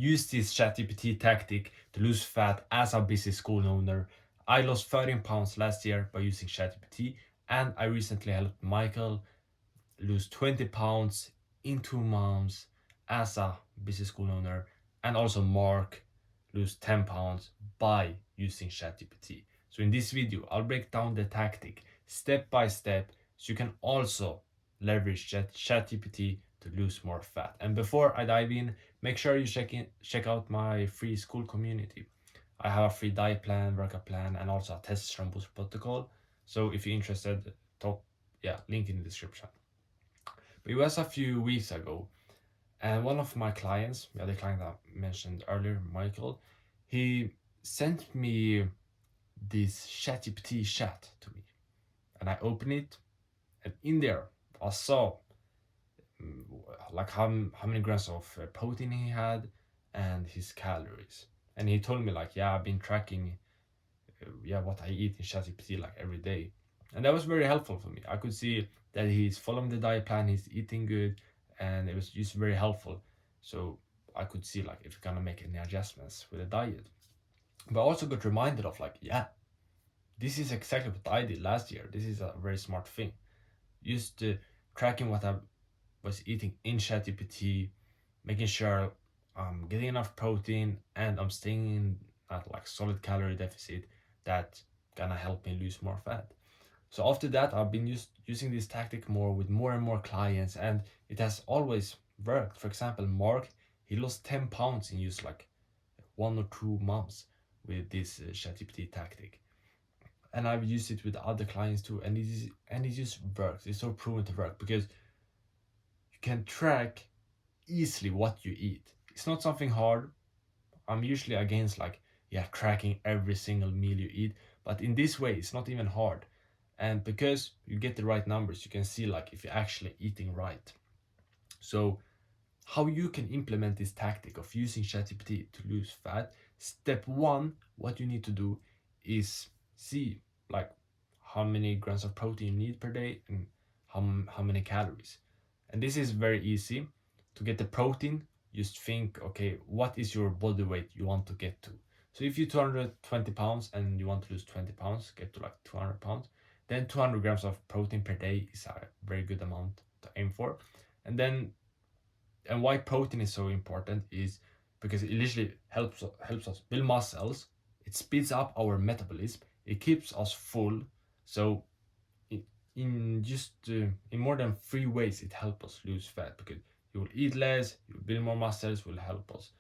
use this ChatGPT tactic to lose fat as a busy school owner. I lost 13 pounds last year by using ChatGPT, and I recently helped Michael lose 20 pounds in 2 months as a busy school owner, and also Mark lose 10 pounds by using ChatGPT. So in this video, I'll break down the tactic step by step so you can also leverage ChatGPT to lose more fat. And before I dive in, make sure you check out my free school community. I have a free diet plan, workout plan, and also a testosterone boost protocol. So if you're interested, link in the description. But it was a few weeks ago, and one of my clients, the client I mentioned earlier, Michael, he sent me this ChatGPT chat to me, and I opened it, and in there I saw like how many grams of protein he had and his calories, and he told me like, yeah, I've been tracking what I eat in ChatGPT like every day, and that was very helpful for me. I could see that he's following the diet plan, he's eating good, and it was just very helpful. So I could see like if you're gonna make any adjustments with the diet. But I also got reminded of like, yeah, this is exactly what I did last year. This is a very smart thing. Just tracking what I was eating in ChatGPT, making sure I'm getting enough protein and I'm staying in at like solid calorie deficit that gonna help me lose more fat. So after that, I've been using this tactic more with more and more clients, and it has always worked. For example, Mark, he lost 10 pounds in just like 1 or 2 months with this ChatGPT tactic. And I've used it with other clients too, and it just works. It's so proven to work because you can track easily what you eat. It's not something hard. I'm usually against like, yeah, tracking every single meal you eat, but in this way it's not even hard. And because you get the right numbers, you can see like if you're actually eating right. So how you can implement this tactic of using ChatGPT to lose fat. Step one, what you need to do is see like how many grams of protein you need per day and how many calories. And this is very easy. To get the protein, just think, okay, what is your body weight you want to get to? So if you're 220 pounds and you want to lose 20 pounds, get to like 200 pounds, then 200 grams of protein per day is a very good amount to aim for. And why protein is so important is because it literally helps us build muscles. It speeds up our metabolism. It keeps us full. So in more than 3 ways, it helps us lose fat because you will eat less, you will build more muscles, will help us.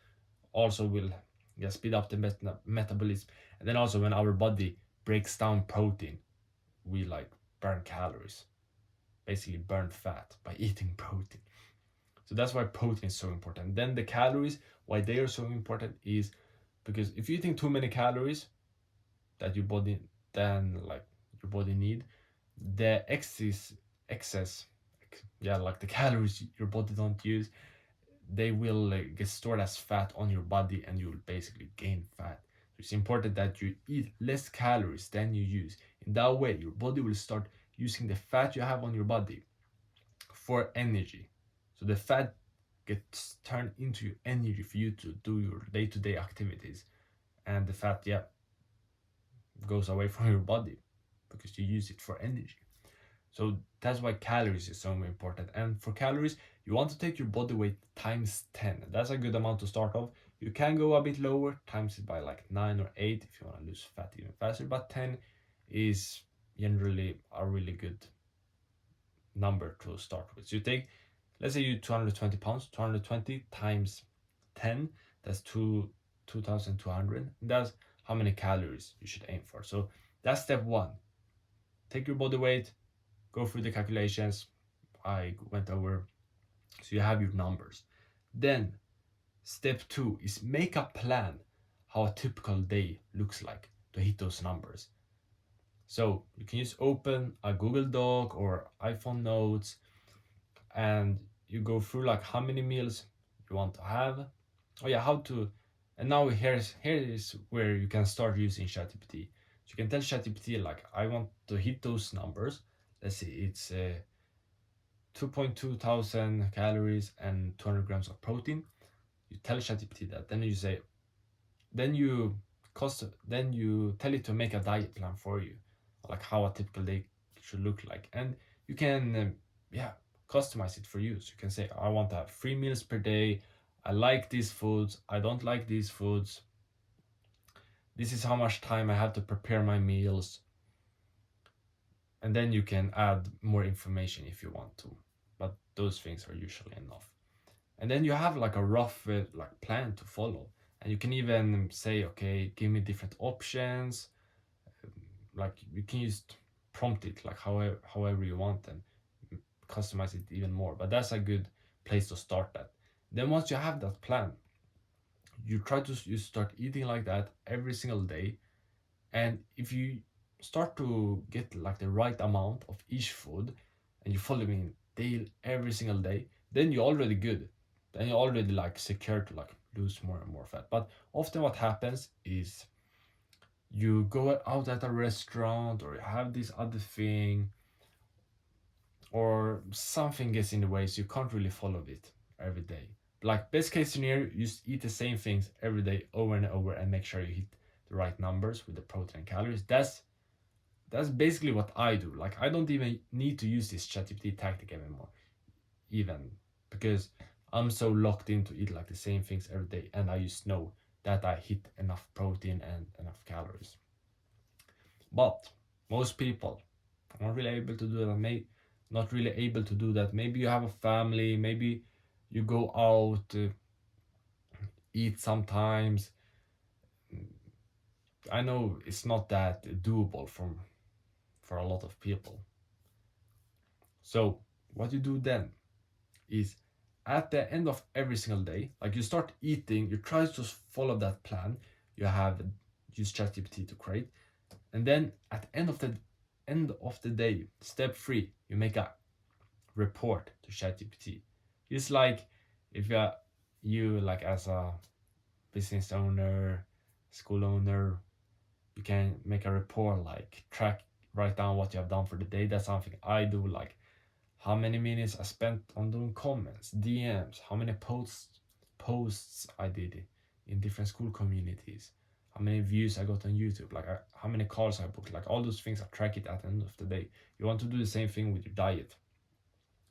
Also will speed up the metabolism. And then also when our body breaks down protein, we like burn calories, basically burn fat by eating protein. So that's why protein is so important. Then the calories, why they are so important is because if you eating too many calories that your body need, the excess like the calories your body don't use, they will get stored as fat on your body and you will basically gain fat. So it's important that you eat less calories than you use. In that way, your body will start using the fat you have on your body for energy. So the fat gets turned into your energy for you to do your day-to-day activities, and the fat goes away from your body because you use it for energy. So that's why calories is so important. And for calories, you want to take your body weight times 10. That's a good amount to start off. You can go a bit lower, times it by like 9 or 8 if you want to lose fat even faster, but 10 is generally a really good number to start with. So you take, let's say you 220 pounds, 220 times 10, that's 2,200. That's how many calories you should aim for. So that's step one. Take your body weight, go through the calculations I went over, so you have your numbers. Then step two is make a plan how a typical day looks like to hit those numbers. So you can just open a Google Doc or iPhone notes and you go through like how many meals you want to have. Oh yeah, how to. And now here is where you can start using ChatGPT. So you can tell ChatGPT like, I want to hit those numbers. Let's say it's 2,200 calories and 200 grams of protein. You tell ChatGPT that, then you say, then you then you tell it to make a diet plan for you, like how a typical day should look like, and you can yeah, customize it for you. So you can say, I want to have 3 meals per day. I like these foods. I don't like these foods. This is how much time I have to prepare my meals. And then you can add more information if you want to, but those things are usually enough. And then you have like a rough like plan to follow, and you can even say, okay, give me different options. Like you can just prompt it like however you want, and customize it even more. But that's a good place to start that. Then once you have that plan, you try to you start eating like that every single day. And if you start to get like the right amount of each food, and you follow it daily every single day, then you're already good. Then you're already like secure to like lose more and more fat. But often what happens is you go out at a restaurant, or you have this other thing, or something gets in the way, so you can't really follow it every day. Like best case scenario, you just eat the same things every day over and over, and make sure you hit the right numbers with the protein and calories. That's basically what I do. Like I don't even need to use this ChatGPT tactic anymore, even because I'm so locked in to eat like the same things every day, and I just know that I hit enough protein and enough calories. But most people are not really able to do that. Not really able to do that. Maybe you have a family. Maybe you go out, eat sometimes. I know it's not that doable for a lot of people. So what you do then is, at the end of every single day, like you start eating, you try to follow that plan you have used ChatGPT to create, and then at the end of the day, step 3, you make a report to ChatGPT. It's like if you like as a business owner, school owner, you can make a report, like write down what you have done for the day. That's something I do, like how many minutes I spent on doing comments, DMs, how many posts I did in different school communities, how many views I got on YouTube, like how many calls I booked, like all those things. I track it at the end of the day. You want to do the same thing with your diet.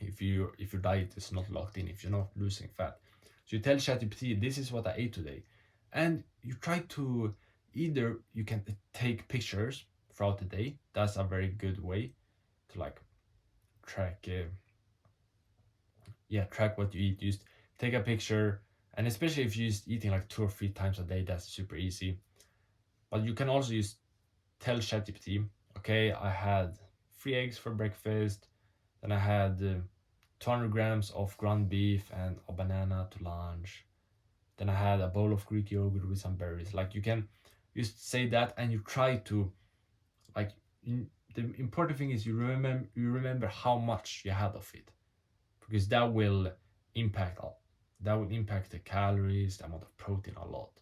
If your diet is not locked in, if you're not losing fat, so you tell ChatGPT, this is what I ate today, and you try to, either you can take pictures throughout the day. That's a very good way to like track track what you eat. Just take a picture, and especially if you're just eating like 2 or 3 times a day, that's super easy. But you can also just tell ChatGPT, okay, I had 3 eggs for breakfast, then I had 200 grams of ground beef and a banana to lunch, then I had a bowl of Greek yogurt with some berries. Like you can just say that, and you try to like the important thing is you remember how much you had of it, because that will impact the calories, the amount of protein a lot.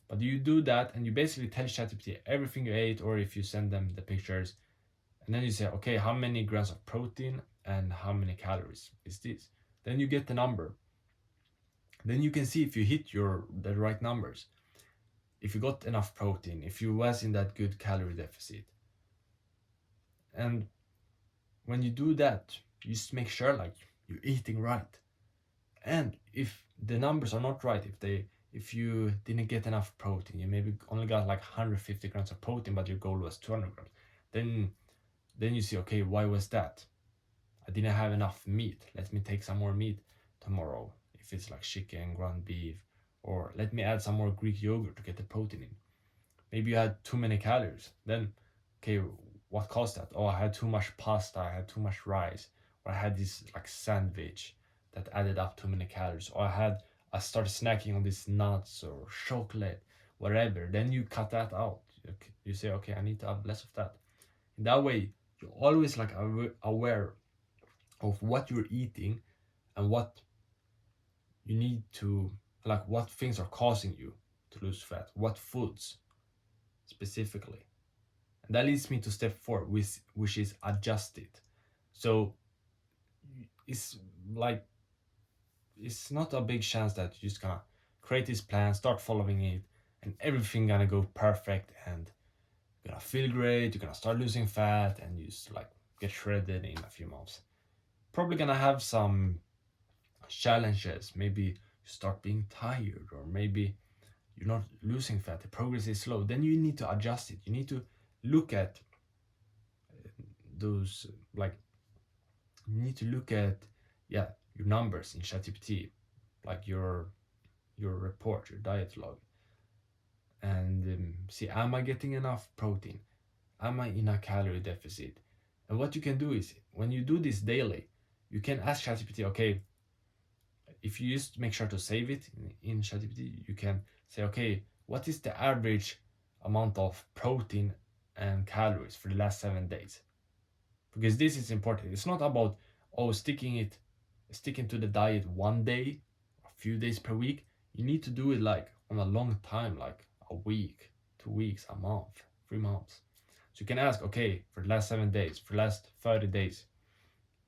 But you do that, and you basically tell ChatGPT everything you ate, or if you send them the pictures, and then you say, okay, how many grams of protein and how many calories is this? Then you get the number. Then you can see if you hit the right numbers, if you got enough protein, if you was in that good calorie deficit. And when you do that, you just make sure like you're eating right. And if the numbers are not right, if you didn't get enough protein, you maybe only got like 150 grams of protein, but your goal was 200 grams, then you see, okay, why was that? I didn't have enough meat. Let me take some more meat tomorrow, if it's like chicken, ground beef, or let me add some more Greek yogurt to get the protein in. Maybe you had too many calories. Then, okay, what caused that? Oh, I had too much pasta, I had too much rice, or I had this like sandwich that added up too many calories, or I started snacking on these nuts or chocolate, whatever. Then you cut that out. You say, okay, I need to have less of that. In that way, you're always like aware of what you're eating, and what you need to, like what things are causing you to lose fat, what foods specifically. And that leads me to step 4, which is adjust it. So it's like, it's not a big chance that you're just gonna create this plan, start following it, and everything gonna go perfect, and you're gonna feel great, you're gonna start losing fat, and you just like get shredded in a few months. Probably gonna have some challenges. Maybe you start being tired, or maybe you're not losing fat, the progress is slow. Then you need to adjust it. You need to look at those, like, you need to look at, yeah, your numbers in ChatGPT, like your report, your diet log, and see, am I getting enough protein? Am I in a calorie deficit? And what you can do is, when you do this daily, you can ask ChatGPT, okay, if you just make sure to save it in ChatGPT, you can say, okay, what is the average amount of protein and calories for the last 7 days? Because this is important. It's not about, oh, sticking to the diet one day, a few days per week. You need to do it like on a long time, like a week, 2 weeks, a month, 3 months. So you can ask, okay, for the last 7 days, for the last 30 days,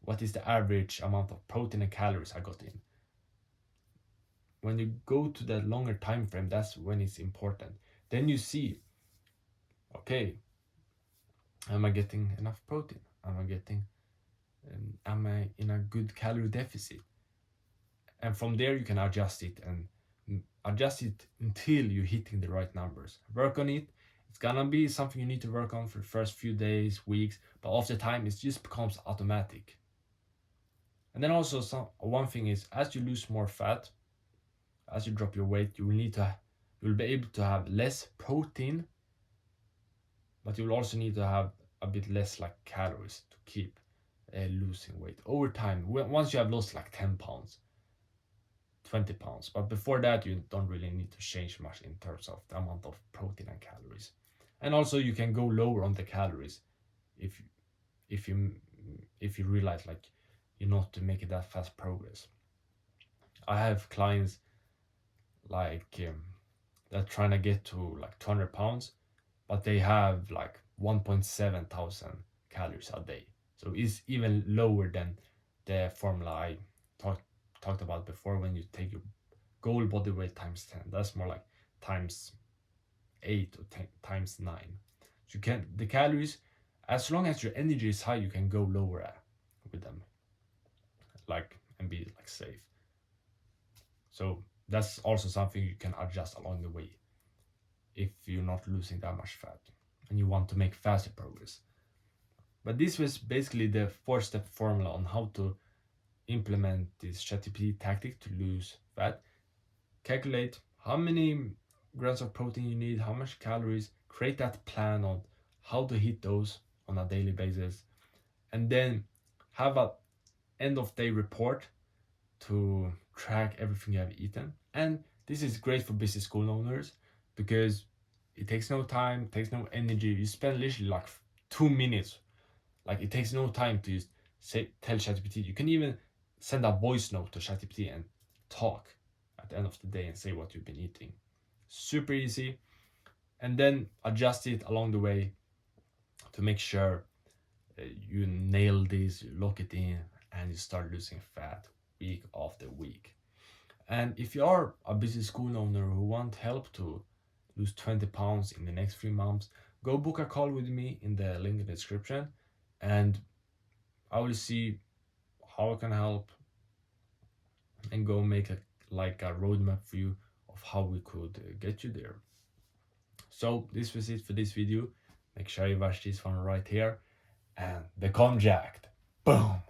what is the average amount of protein and calories I got in? When you go to that longer time frame, that's when it's important. Then you see, okay, am I getting enough protein? Am I in a good calorie deficit? And from there you can adjust it, and adjust it until you're hitting the right numbers. Work on it. It's gonna be something you need to work on for the first few days, weeks, but after time it just becomes automatic. And then also one thing is, as you lose more fat, as you drop your weight, you'll be able to have less protein, but you'll also need to have a bit less like calories to keep losing weight over time. Once you have lost like 10 pounds, 20 pounds, but before that you don't really need to change much in terms of the amount of protein and calories. And also you can go lower on the calories if if you if you realize like you're not making that fast progress. I have clients like that trying to get to like 200 pounds, but they have like 1.7 thousand calories a day. So it's even lower than the formula I talked about before, when you take your goal body weight times 10. That's more like times 8 or 10, times 9. So you can, the calories, as long as your energy is high, you can go lower with them, like, and be like safe. So that's also something you can adjust along the way if you're not losing that much fat and you want to make faster progress. But this was basically the 4-step formula on how to implement this ChatGPT tactic to lose fat. Calculate how many grams of protein you need, how much calories, create that plan on how to hit those on a daily basis, and then have a end of day report to track everything you have eaten. And this is great for busy school owners because it takes no time, takes no energy. You spend literally like 2 minutes. Like, it takes no time to just tell ChatGPT. You can even send a voice note to ChatGPT and talk at the end of the day and say what you've been eating. Super easy. And then adjust it along the way to make sure you nail this, you lock it in, and you start losing fat week after week. And if you are a busy school owner who want help to lose 20 pounds in the next 3 months, go book a call with me in the link in the description, and I will see how I can help and go make a roadmap for you of how we could get you there. So this was it for this video. Make sure you watch this one right here and become jacked. Boom.